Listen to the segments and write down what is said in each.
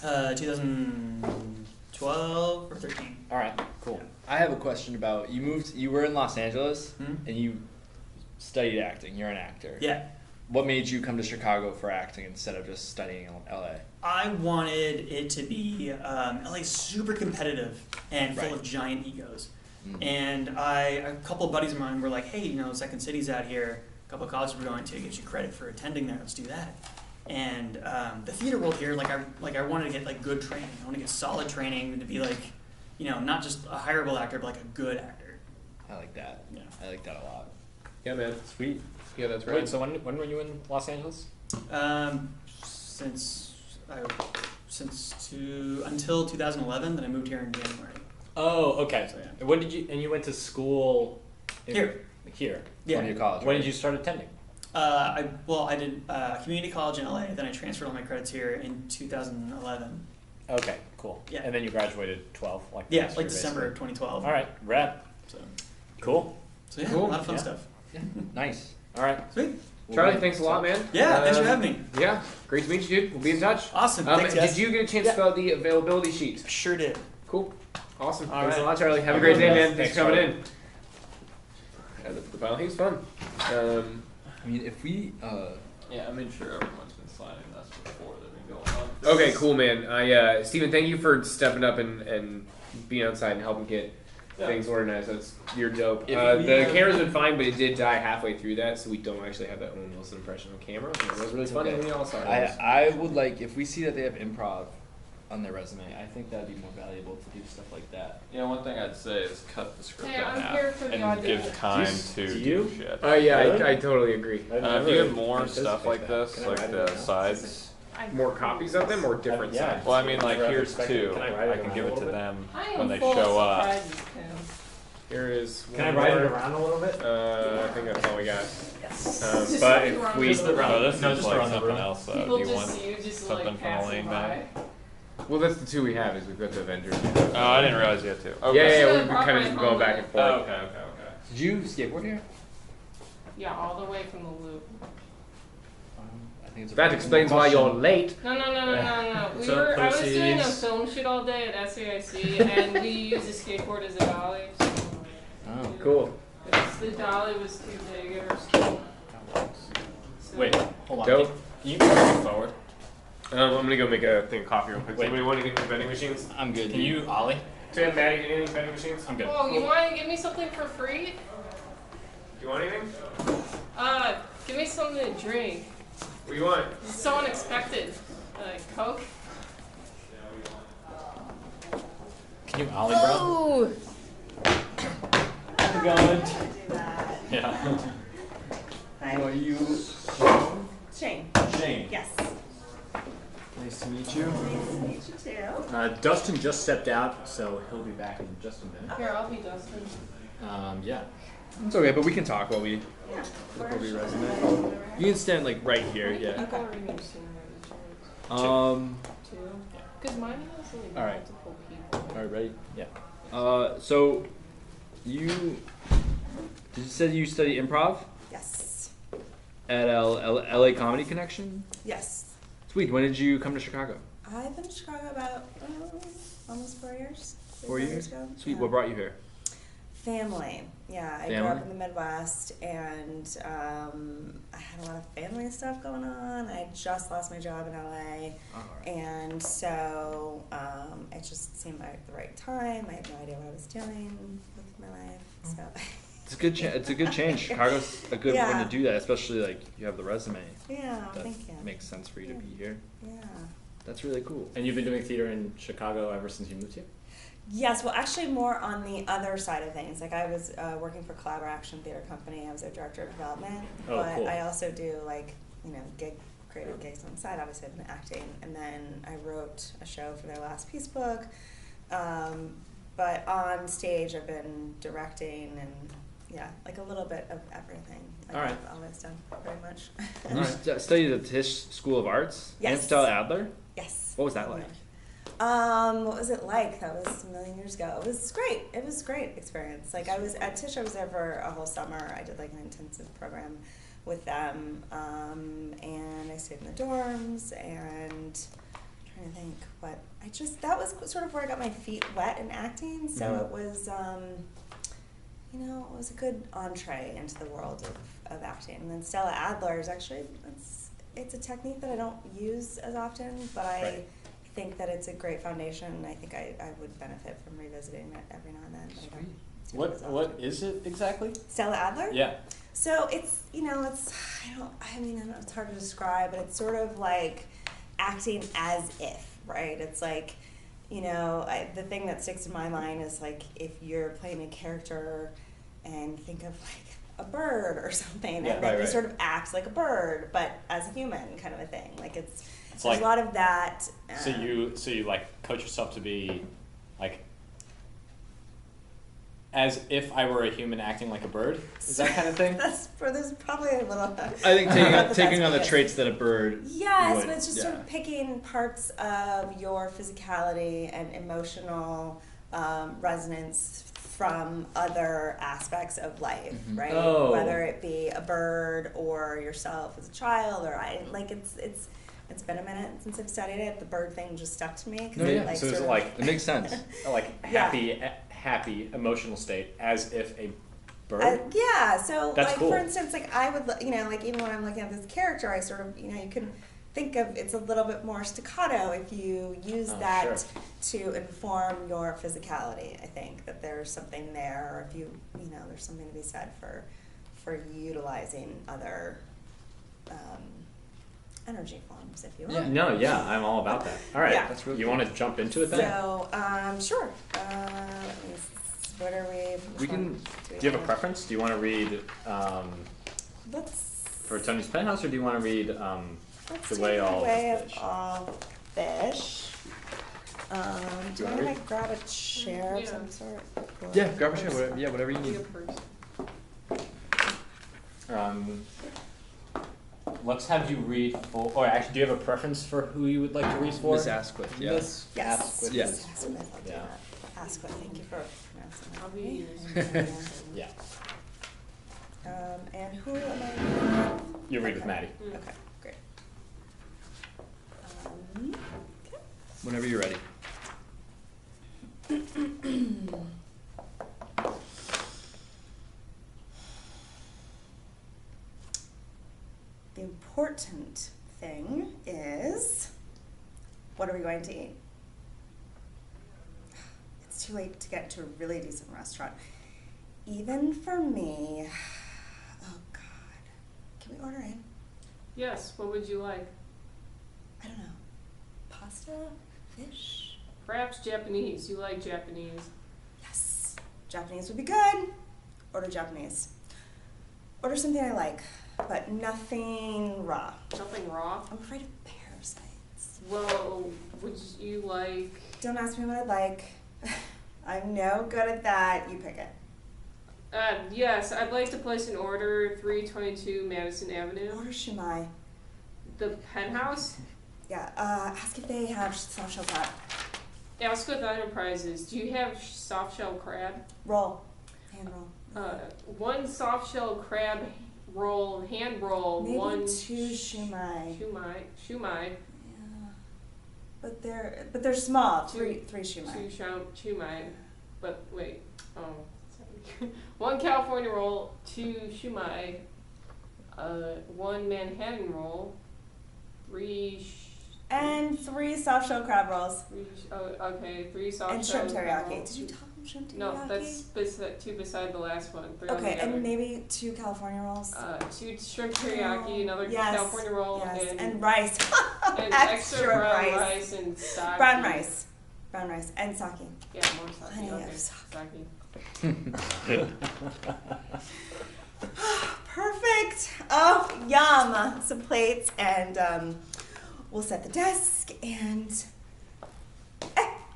2012 or 13. All right, cool. Yeah. I have a question about you were in Los Angeles and you studied acting. You're an actor. Yeah. What made you come to Chicago for acting instead of just studying in LA? I wanted it to be LA's super competitive and full of giant egos. And a couple of buddies of mine were like, hey, you know, Second City's out here. A couple of colleges we're going to gives you credit for attending there. Let's do that. And the theater world here, I wanted to get like good training. I want to get solid training to be like, you know, not just a hireable actor, but like a good actor. I like that. Yeah. I like that a lot. Yeah, man. Sweet. Yeah, that's right. Wait, so when were you in Los Angeles? Until 2011. Then I moved here in January. Oh, okay. So, yeah. When did you? And you went to school Here. Here. Yeah. From your college. When did you start attending? I did community college in LA. Then I transferred all my credits here in 2011. Okay, cool. Yeah. And then you graduated 12, like Yeah, next like year, December basically. 2012. All right, rad. So Cool. yeah, Cool. a lot of fun Yeah. stuff. Yeah. Nice. All right. Sweet. Charlie, thanks a lot, man. Yeah, thanks for having me. Yeah, great to meet you, dude. We'll be in touch. Awesome. Thanks, guys. Did you get a chance to fill out the availability sheet? Sure did. Cool. Awesome. All Thanks right. a lot, Charlie. Have a great day, man. Thanks for coming Charlie. in. Yeah, the pile. He was fun. I mean, if we. Yeah, I made sure everyone's been signing this before they've been going on. Okay, cool, man. Steven, thank you for stepping up and being outside and helping get things organized. You're dope. The camera's been fine, but it did die halfway through that, so we don't actually have that Owen Wilson impression on camera. It was really funny when we all saw it. I would like, if we see that they have improv on their resume, I think that'd be more valuable to do stuff like that. Yeah, one thing I'd say is cut the script Hey, in I'm half here for the and audition. give time to you? do shit. Oh yeah, Really? I totally agree. If you have more stuff like this, Can I like write it the down? sides. More copies of them or different Yeah. sides? Well, I mean, like Whatever here's perspective. two. Can I write it I can around give a it to little bit? them I am when they full show of up. surprises, Tim. Here is one Can I write it more. around a little bit? I think that's all we got. Yes. But if we, Just the round. No, this No, is just like around the something room. else though. People Do you just want see you just something like from a passing lane by. back? well, that's the two we have. Is we've got the Avengers. Oh, I didn't realize you had two. Okay. Yeah, Should've we've brought kind of my just going back and forth. Oh, okay. Did you skateboard here? Yeah, all the way from the loop. I think it's a That very explains good why question. you're late. No. So I was doing a proceeds. film shoot all day at SAIC, and we used a skateboard as a dolly. So Oh. Cool. the dolly was too big or something. So Wait, hold on. Dope. Can you move forward? I'm gonna go make a thing of coffee real quick. Wait. Does anybody want anything from vending machines? I'm good. Can you, Ollie? Tim, Maddie, anything from vending machines? I'm good. Oh, you want to give me something for free? Do you want anything? Give me something to drink. What do you want? It's so unexpected. Coke? Can you Ollie, bro? Oh! How's it going? Yeah. Hi. Are you? Shane. Shane. Yes. Nice to meet you. Nice to meet you too. Dustin just stepped out, so he'll be back in just a minute. Here, I'll be Dustin. Yeah. It's okay, but we can talk while we Yeah. look over your resume. You can stand like right here. Yeah. I've already seen my Two? Because mine has like All right. multiple people. All right, ready? Yeah. So you said you study improv Yes. at LA Comedy Connection? Yes. Sweet. When did you come to Chicago? I've been in Chicago about almost 4 years. 4 years? Ago. Sweet. Yeah. What brought you here? Family. Yeah, I grew Family? up in the Midwest, and I had a lot of family stuff going on. I just lost my job in LA, and so it just seemed like the right time. I had no idea what I was doing with my life, so. It's a good. It's a good change. Chicago's a good one to do that, especially like you have the resume. Yeah, That thank you. makes sense for you to be here. Yeah. That's really cool. And you've been doing theater in Chicago ever since you moved here? Yes, well, actually more on the other side of things. Like I was working for Collaborative Action Theater Company. I was their director of development, Oh, but cool. I also do like creative gigs on the side. Obviously, I've been acting, and then I wrote a show for their last piece book. But on stage, I've been directing and like a little bit of everything. Like All right. I've always done very much. And you studied at the Tisch School of Arts and Yes. Stella Adler. Yes. What was that like? What was it like? That was a million years ago. It was great. It was a great experience. Like I was at Tisch, I was there for a whole summer. I did like an intensive program with them, and I stayed in the dorms and I'm trying trying to think what that was sort of where I got my feet wet in acting. So it was, it was a good entree into the world of acting. And then Stella Adler is actually, it's a technique that I don't use as often, but I think that it's a great foundation, and I think I would benefit from revisiting it every now and then. But I don't do it as What often. is it exactly? Stella Adler? Yeah. So it's it's hard to describe, but it's sort of like acting as if, right? It's like, the thing that sticks in my mind is like if you're playing a character and think of like a bird or something, and then you sort of act like a bird, but as a human, kind of a thing. Like there's like, a lot of that. So you like coach yourself to be like as if I were a human acting like a bird? Is that kind of thing? There's probably a little. I think taking on the traits that a bird. Yes, would. but it's just sort of picking parts of your physicality and emotional resonance from other aspects of life, right? Oh. Whether it be a bird or yourself as a child, or it's been a minute since I've studied it. The bird thing just stuck to me. No, yeah. Like, So it's sort of, like It makes sense. like happy emotional state as if a bird. So That's like cool. for instance, like I would, like even when I'm looking at this character, I sort of, you can think of it's a little bit more staccato if you use that to inform your physicality. I think that there's something there, or if you, there's something to be said for utilizing other energy forms, if you will. Yeah. No, yeah, I'm all about that. All right, Yeah. That's really you cool. want to jump into it then? So, sure. What are we? We can- Do you have a preference? Do you want to read Let's. for Tony's Penthouse, or do you want to read Let's The do Way The All Way Fish? of All Fish. Do you want to like grab a chair of some sort? Yeah, grab a chair. Whatever you Be need. a person. Let's have you read full. Or actually, do you have a preference for who you would like to read for? Miss Asquith. Yeah. Miss Yes. Asquith. Yes. Asquith, I'll do Yeah. that. Asquith, thank you for pronouncing that. I'll for be me. yours. Yeah. And who am I reading with? You read with Maddie. Okay, great. Okay. Whenever you're ready. The important thing is, what are we going to eat? It's too late to get to a really decent restaurant. Even for me, oh God, can we order in? Yes, what would you like? I don't know, pasta, fish? Perhaps Japanese. You like Japanese. Yes, Japanese would be good. Order Japanese. Order something I like, but nothing raw. Something raw. I'm afraid of parasites. Well, would you like... Don't ask me what I like. I'm no good at that. You pick it. Yes, I'd like to place an order, 322 Madison Avenue. Order shumai. The Penthouse? Yeah, ask if they have soft shell crab. Asquith Enterprises. Do you have soft shell crab? Roll. Hand roll. One soft shell crab roll, hand roll, Maybe one... two shumai. Shumai. Yeah. But they're small. Two- Three shumai. Shumai. But wait. One California roll, two shumai, one Manhattan roll, And three soft shell crab rolls. three soft And shell shrimp crab teriyaki. rolls. Did you tell them shrimp teriyaki? No, that's two beside the last one. Three Okay, altogether. and maybe two California rolls. Two shrimp teriyaki, another Yes, California roll, yes. and And rice. and extra brown rice. rice and sake. Brown rice. And sake. Yeah, more sake. Honey, Okay, I have sake. Perfect. Oh, yum. Some plates, and we'll set the desk. And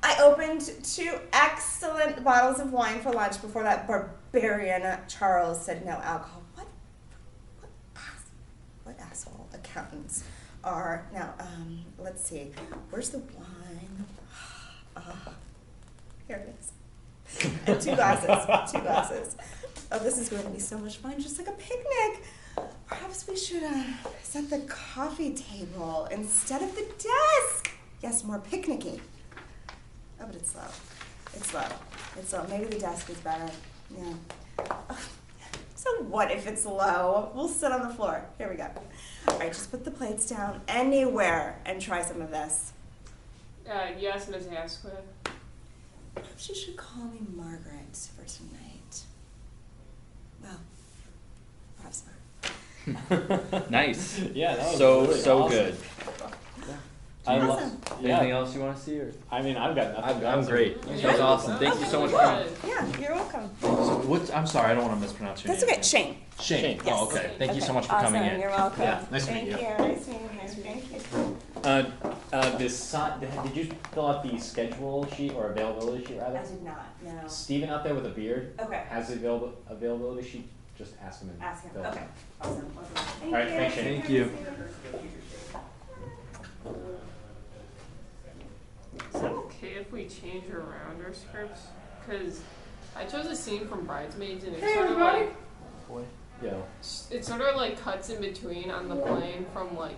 I opened 2 excellent bottles of wine for lunch before that barbarian Charles said no alcohol. What asshole accountants are. Now, let's see. Where's the wine? Here it is. And 2 glasses. 2 glasses. Oh, this is going to be so much fun, just like a picnic. Perhaps we should set the coffee table instead of the desk. Yes, more picnicky. Oh, but it's slow. It's slow. It's slow. Maybe the desk is better. Yeah. So what if it's low? We'll sit on the floor. Here we go. All right, just put the plates down anywhere and try some of this. Yes, Ms. Asquith. Perhaps you should call me Margaret for tonight. Well, perhaps not. Nice. Yeah, that was So really so awesome. good. I lo- Awesome. Anything yeah. else you want to see? Or? I mean, I've got nothing. I'm great. Yeah. That was awesome. Thank you so much for coming. Yeah, you're welcome. So what's, I'm sorry, I don't want to mispronounce your That's name. okay. Shane. Shane. Shane. Yes. Oh, okay. Thank you so Okay. much for Awesome. coming in. You're welcome. Yeah, nice to Thank meet you. Nice meeting you. Thank you. Did you fill out the schedule sheet or availability sheet rather? I did not. No. Steven out there with a beard Okay. has the availability sheet. Just ask him. And Ask him. fill it Okay. out. Awesome. Thank All right, you. thanks, Shane. Thank you. Is it okay if we change around our scripts? Because I chose a scene from Bridesmaids and it's sort of like Yeah. it sort of like cuts in between on the plane from like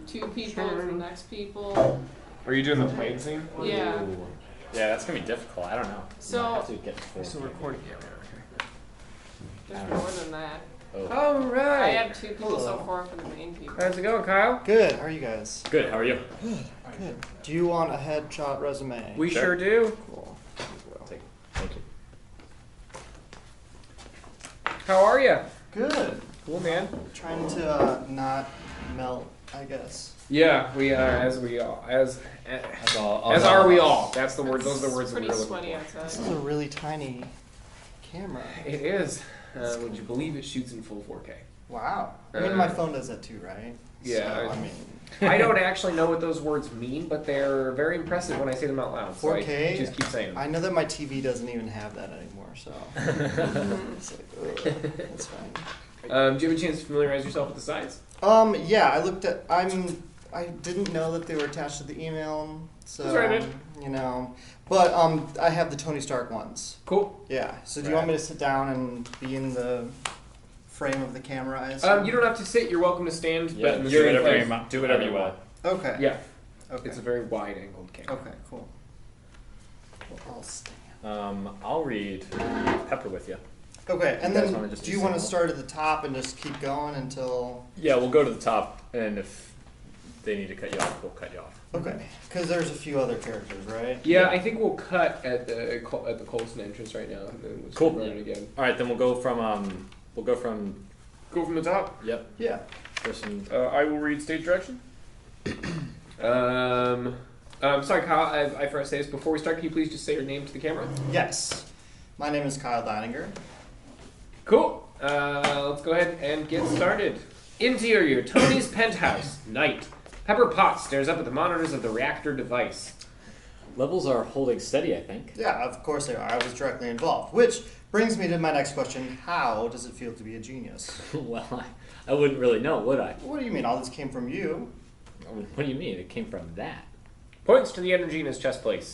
two people to the next people. Are you doing the plane scene? Yeah. Ooh. Yeah, that's gonna be difficult. I don't know. So- I have to get full Still camera. recording. Yeah, There's more than that. Oh. All I right. have two people so far for the main people. How's it going, Kyle? Good. How are you guys? Good. How are you? Good. Do you want a headshot resume? We Sure. sure do. Cool. Thank you. How are you? Good. Cool, man. Trying to not melt, I guess. Yeah, we as we all as all are we all. That's the word. Those are the words It's that pretty we're sweaty looking for. This outside. is a really tiny camera. It is. Would you believe it shoots in full 4K? Wow. I mean, my phone does that too, right? Yeah, So, I- I mean, I don't actually know what those words mean, but they're very impressive when I say them out loud. So 4K. I just keep saying them. I know that my TV doesn't even have that anymore, so it's like, ugh, that's fine. Do you have a chance to familiarize yourself with the sites? Yeah, I looked at. I didn't know that they were attached to the email, so That's all right, man. you know. But I have the Tony Stark ones. Cool. Yeah. So do you want me to sit down and be in the frame of the camera? I You assume? don't have to sit. You're welcome to stand. Yeah, but in the do same whatever place. do whatever you want. Okay. Yeah, Okay. it's a very wide-angled camera. Okay. Cool. Well, I'll stand. I'll read Pepper with you. Okay, and You guys then wanna just do do you want to single? start at the top and just keep going until? Yeah, we'll go to the top, and if they need to cut you off, we'll cut you off. Okay, because there's a few other characters, right? Yeah, I think we'll cut at the Colston entrance right now. And then we'll Cool. run it again. All right, then we'll go from Go from the top. yep, Yeah. person. I will read stage direction. Sorry, Kyle. I forgot to say this before we start. Can you please just say your name to the camera? Yes. My name is Kyle Deininger. Cool. Let's go ahead and get started. Interior: Tony's penthouse. Night. Pepper Potts stares up at the monitors of the reactor device. Levels are holding steady, I think. Yeah, of course they are. I was directly involved. Which brings me to my next question. How does it feel to be a genius? Well, I wouldn't really know, would I? What do you mean? All this came from you? What do you mean? It came from that. Points to the energy in his chest plate.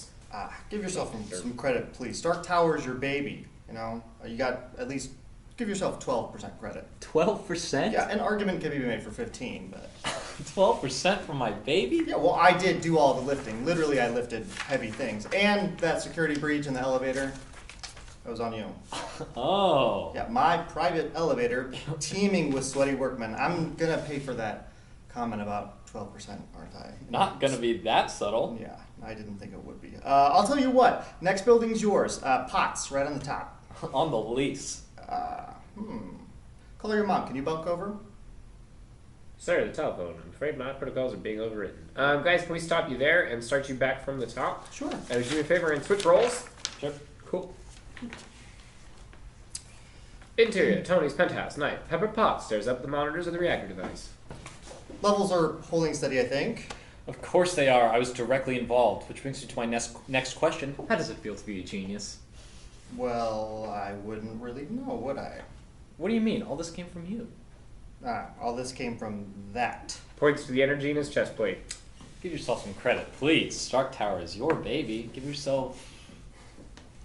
Give yourself some credit, please. Stark Tower's your baby. You know, you got at least give yourself 12% credit. 12%? Yeah, an argument can be made for 15, but 12% from my baby? yeah. Well, I did do all the lifting. Literally, I lifted heavy things, and that security breach in the elevator. That was on you. Oh. Yeah, my private elevator teeming with sweaty workmen. I'm gonna pay for that comment about 12%, aren't I? Not gonna be that subtle. Yeah, I didn't think it would be. I'll tell you what. Next building's yours. Potts, right on the top. On the lease. Call your mom. Can you bunk over? Sir, the telephone. I'm afraid my protocols are being overwritten. Guys, can we stop you there and start you back from the top? Sure. Would you do me a favor and switch roles? Sure. Cool. Interior: Tony's penthouse. Night. Pepper Potts stares up at the monitors of the reactor device. Levels are holding steady, I think. Of course they are. I was directly involved, which brings me to my next question. How does it feel to be a genius? Well, I wouldn't really know, would I? What do you mean? All this came from you. All this came from that. Points to the energy in his chest plate. Give yourself some credit, please. Stark Tower is your baby. Give yourself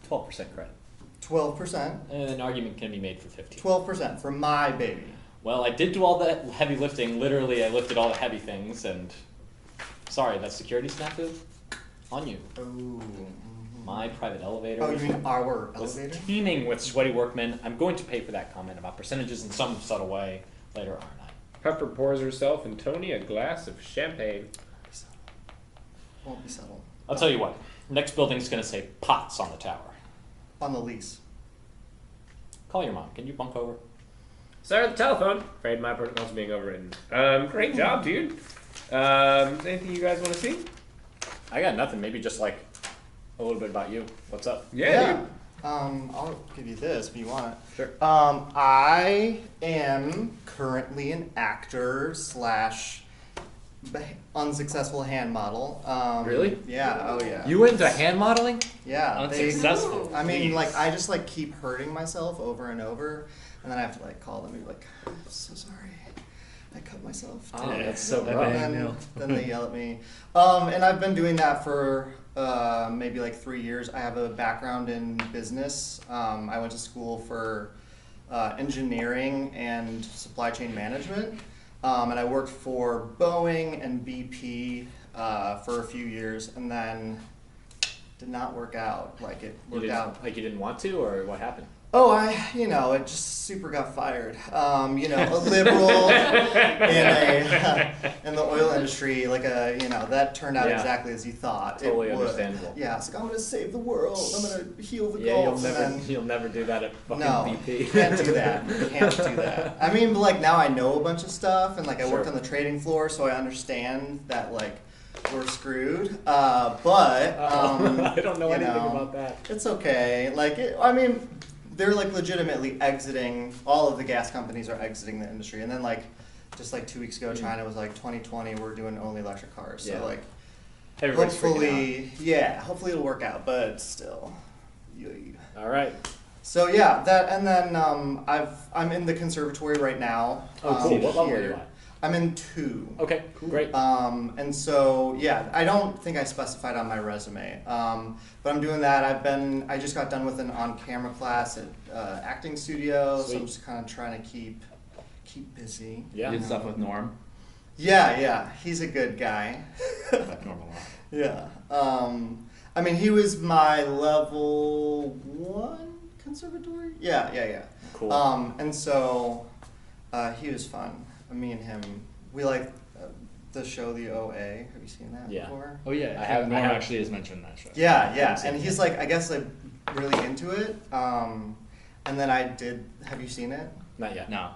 12% credit. 12%. And an argument can be made for 15. 12% for my baby. Well, I did do all that heavy lifting. Literally, I lifted all the heavy things, and Sorry, that security snafu on you. Oh. My private elevator. Oh, you mean our was elevator? teeming with sweaty workmen. I'm going to pay for that comment about percentages in some subtle way later, aren't I? Pepper pours herself and Tony a glass of champagne. Won't be settled. I'll tell you what. Next building's going to say pots on the tower. On the lease. Call your mom. Can you bunk over? Sorry, the telephone. Afraid my protocol's being overridden. Great job, dude. Anything you guys want to see? I got nothing. Maybe just like a little bit about you. What's up? Yeah, dude. I'll give you this if you want it. Sure. I am currently an actor slash unsuccessful hand model. Really? Yeah. Oh yeah. You went into hand modeling? Yeah. Unsuccessful. I mean, like, I just like keep hurting myself over and over, and then I have to like call them and be like, I'm so sorry, I cut myself. Oh, today." that's so That rough. And then they yell at me. And I've been doing that for maybe like 3 years. I have a background in business. I went to school for engineering and supply chain management. And I worked for Boeing and BP for a few years, and then did not work out. Like, it worked out. Like you didn't want to, or what happened? Oh, it just super got fired. A liberal in the oil industry, that turned out Yeah. exactly as you thought. Totally it would. understandable. Yeah, it's like, I'm gonna save the world. I'm gonna heal the Yeah, Gulf. you'll never do that at fucking No, BP. can't do that. Can't do that. I mean, like, now I know a bunch of stuff, and like I worked Sure. on the trading floor, so I understand that like we're screwed. But I don't know anything about that. It's okay. They're like legitimately exiting. All of the gas companies are exiting the industry, and then like just like 2 weeks ago, China was like 2020. We're doing only electric cars. So Yeah. like, Everybody's hopefully it'll work out. But still, All right. So yeah, that, and then I'm in the conservatory right now. Oh, cool. What level are you here. at? I'm in 2. Okay, great. And so yeah, I don't think I specified on my resume, but I'm doing that. I just got done with an on-camera class at acting studio, so Sweet. I'm just kind of trying to keep busy. Yeah. You did stuff with Norm? Yeah, he's a good guy. Like Norm a lot. Yeah. He was my level 1 conservatory. Yeah. Cool. And so he was fun. Me and him, we like the show The OA. Have you seen that Yeah. before? Oh yeah, I have- Norm I have- actually has mentioned that show. Yeah. And he's like, I guess like really into it. And then I did. Have you seen it? Not yet. No.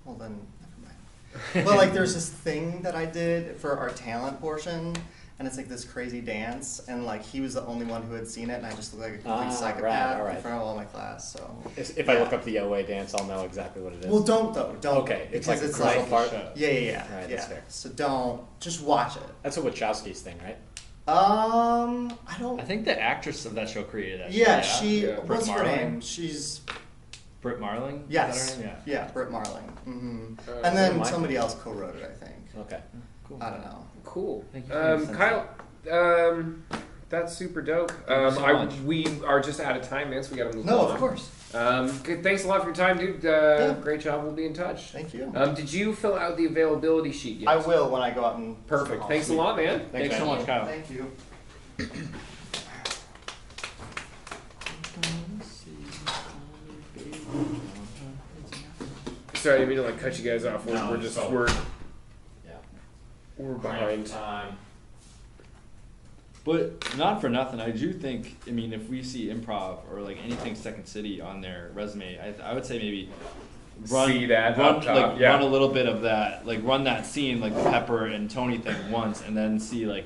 Well then, never mind. But like, there's this thing that I did for our talent portion, and it's like this crazy dance, and like he was the only one who had seen it, and I just looked like a complete psychopath all right. in front of all my class. So If I look up the OA dance, I'll know exactly what it is. well, don't. Okay, it's like a because crucial part. Yeah. Right, that's fair. So don't just watch it. That's a Wachowski's thing, right? I don't. I think the actress of that show created that Yeah, show. she. Yeah. What's Britt her Marling? name? She's. Britt Marling? Yes. Is that her name? Yeah, Britt Marling. And never then mind. somebody else co-wrote it, I think. Okay. Cool. I don't know. Cool. Thank you for your sense. Kyle, that's super dope. Thank you so much. We are just out of time, man, so we gotta move No, on. of course. Good, thanks a lot for your time, dude. Yeah. Great job. We'll be in touch. Thank you. Did you fill out the availability sheet yet? I will when I go out and. Perfect. Thanks a lot, man. Thanks so much, Kyle. Thank you. Sorry, I didn't mean to cut you guys off. No, We're just so- Yeah. we're behind. Time. But not for nothing, I do think, if we see improv or like anything Second City on their resume, I would say maybe See that up top, yeah. run a little bit of that, like run that scene, like the Pepper and Tony thing once, and then see like,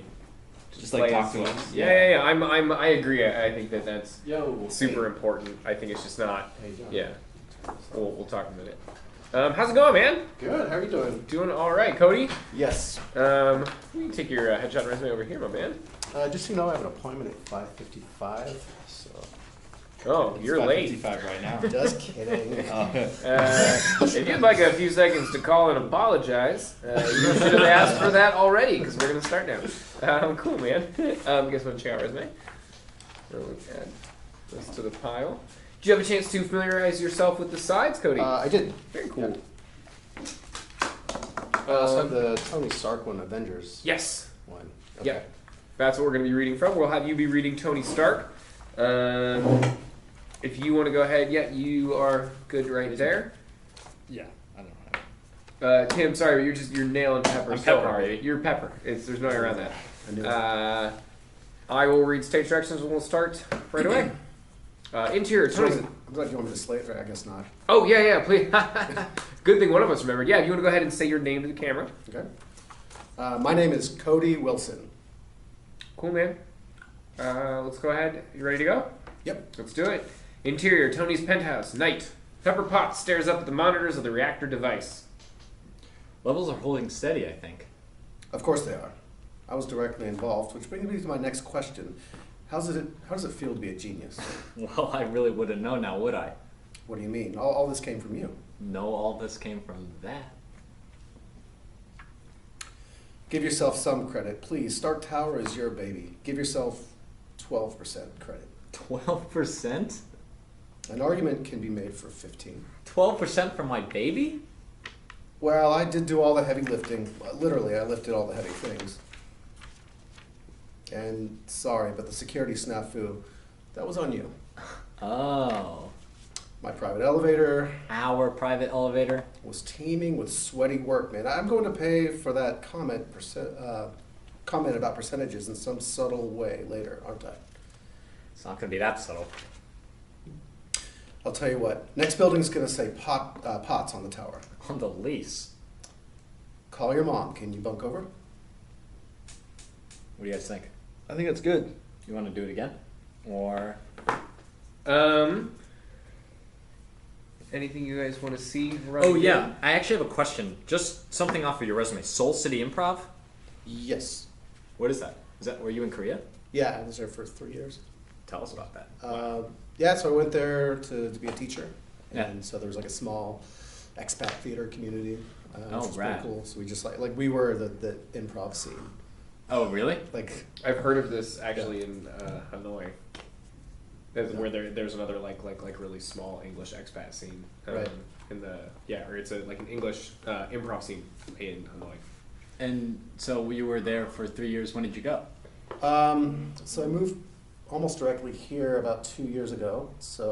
just like Play talk a to scene. us. Yeah. I agree. I think that's Yo. super important. I think it's just not. How you doing? Yeah. We'll talk in a minute. How's it going, man? Good. How are you doing? Doing all right, Cody. Yes. You can take your headshot resume over here, my man. Just so you know, I have an appointment at 5:55. So. Oh, It's you're late. 5:55 right now. Just kidding. If you'd like a few seconds to call and apologize, you should have asked for that already, because we're going to start now. Cool, man. Guess what? Check out resume. So we add this to the pile. Did you have a chance to familiarize yourself with the sides, Cody? I did. Very cool. I also have the Tony Stark one, Avengers. Yes. 1. Yeah, that's what we're going to be reading from. We'll have you be reading Tony Stark. If you want to go ahead, you are good right there. Yeah, I don't know. Tim, sorry, you're nailing Pepper. I'm so Pepper, hard. baby. You're Pepper. There's no way around that. I knew it. I will read stage directions and we'll start right away. Interior, Tony. I'm glad you want me to slate it. I guess not. Oh, yeah, please. Good thing one of us remembered. Yeah, if you want to go ahead and say your name to the camera. Okay. My name is Cody Wilson. Cool, man. Let's go ahead. You ready to go? Yep. Let's do it. Interior, Tony's penthouse. Night. Pepper Potts stares up at the monitors of the reactor device. Levels are holding steady, I think. Of course they are. I was directly involved, which brings me to my next question. How does it feel to be a genius? Well, I really wouldn't know now, would I? What do you mean? All this came from you. No, all this came from that. Give yourself some credit. Please, Stark Tower is your baby. Give yourself 12% credit. 12%? An argument can be made for 15. 12% for my baby? Well, I did do all the heavy lifting. Literally, I lifted all the heavy things. And sorry, but the security snafu, that was on you. Oh. My private elevator Our private elevator? was teeming with sweaty workmen. I'm going to pay for that comment about percentages in some subtle way later, aren't I? It's not going to be that subtle. I'll tell you what. Next building's going to say Potts on the tower. On the lease. Call your mom. Can you bunk over? What do you guys think? I think it's good. You want to do it again? Or... Anything you guys want to see? Oh, yeah. I actually have a question. Just something off of your resume. Seoul City Improv? Yes. What is that? Were you in Korea? Yeah, I was there for 3 years. Tell us about that. Yeah, so I went there to be a teacher. Yeah. And so there was like a small expat theater community. Oh, which was rad. pretty cool. So we just like we were the improv scene. Oh, really? Like I've heard of this actually in Hanoi. Where there's another like really small English expat scene. Right. Or it's like an English improv scene in Hanoi. And so you were there for 3 years. When did you go? So I moved almost directly here about 2 years ago. So